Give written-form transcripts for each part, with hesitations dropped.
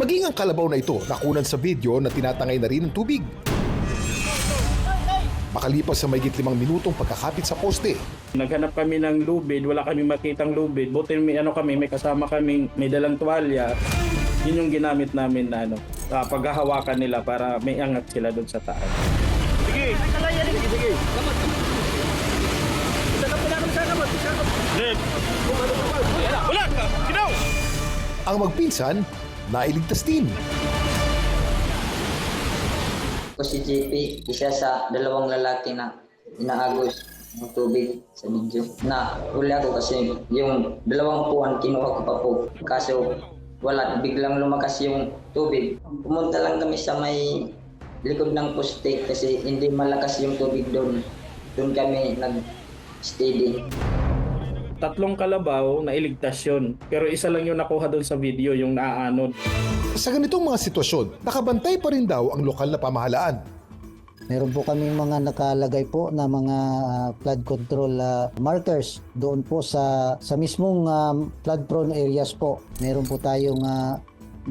Maging ang kalabaw na ito nakunan sa video na tinatangay na rin ng tubig. Makalipas sa mahigit 5 minutong pagkakapit sa poste, Naghanap kami ng lubid, wala kami makitang lubid. Buti may kasama kami, may dalang tuwalya. Yun yung ginamit namin na paghahawakan nila para may angat sila doon sa taas. Sige! Sige! Wala! Ginaw! ang magpinsan nailigtas din. Ako si JP, isa sa dalawang lalaki na inaagos ng tubig sa video. Na huli ako kasi yung dalawang upuan kinuha ko pa po. Kaso wala, biglang lumakas yung tubig. Pumunta lang kami sa may likod ng poste kasi hindi malakas yung tubig doon. Doon kami nag-steady. 3 kalabaw na iligtas yun. Pero isa lang yung nakuha doon sa video, yung naaanod. Sa ganitong mga sitwasyon, nakabantay pa rin daw ang lokal na pamahalaan. Meron po kaming mga nakalagay po na mga flood control markers doon po sa mismong flood prone areas po. Meron po tayong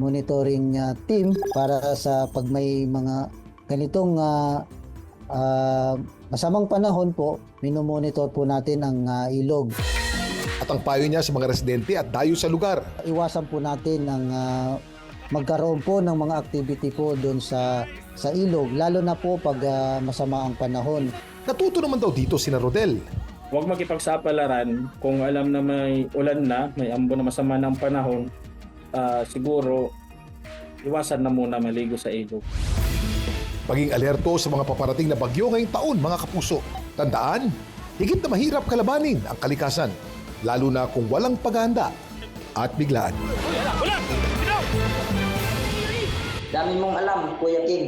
monitoring team para sa pag may mga ganitong masamang panahon po, minomonitor po natin ang ilog. At ang payo niya sa mga residente at dayo sa lugar. Iwasan po natin ang magkaroon po ng mga activity po doon sa ilog, lalo na po pag masama ang panahon. Natuto naman daw dito sina Rodel. Huwag makipagsapalaran kung alam na may ulan na, may ambon na masama ng panahon, siguro iwasan na muna maligo sa ilog. Maging alerto sa mga paparating na bagyo ngayong taon, mga kapuso. Tandaan, higit na mahirap kalabanin ang kalikasan, lalo na kung walang paghahanda at biglaan. Wala! Ginaw! Dami mong alam, Kuya King.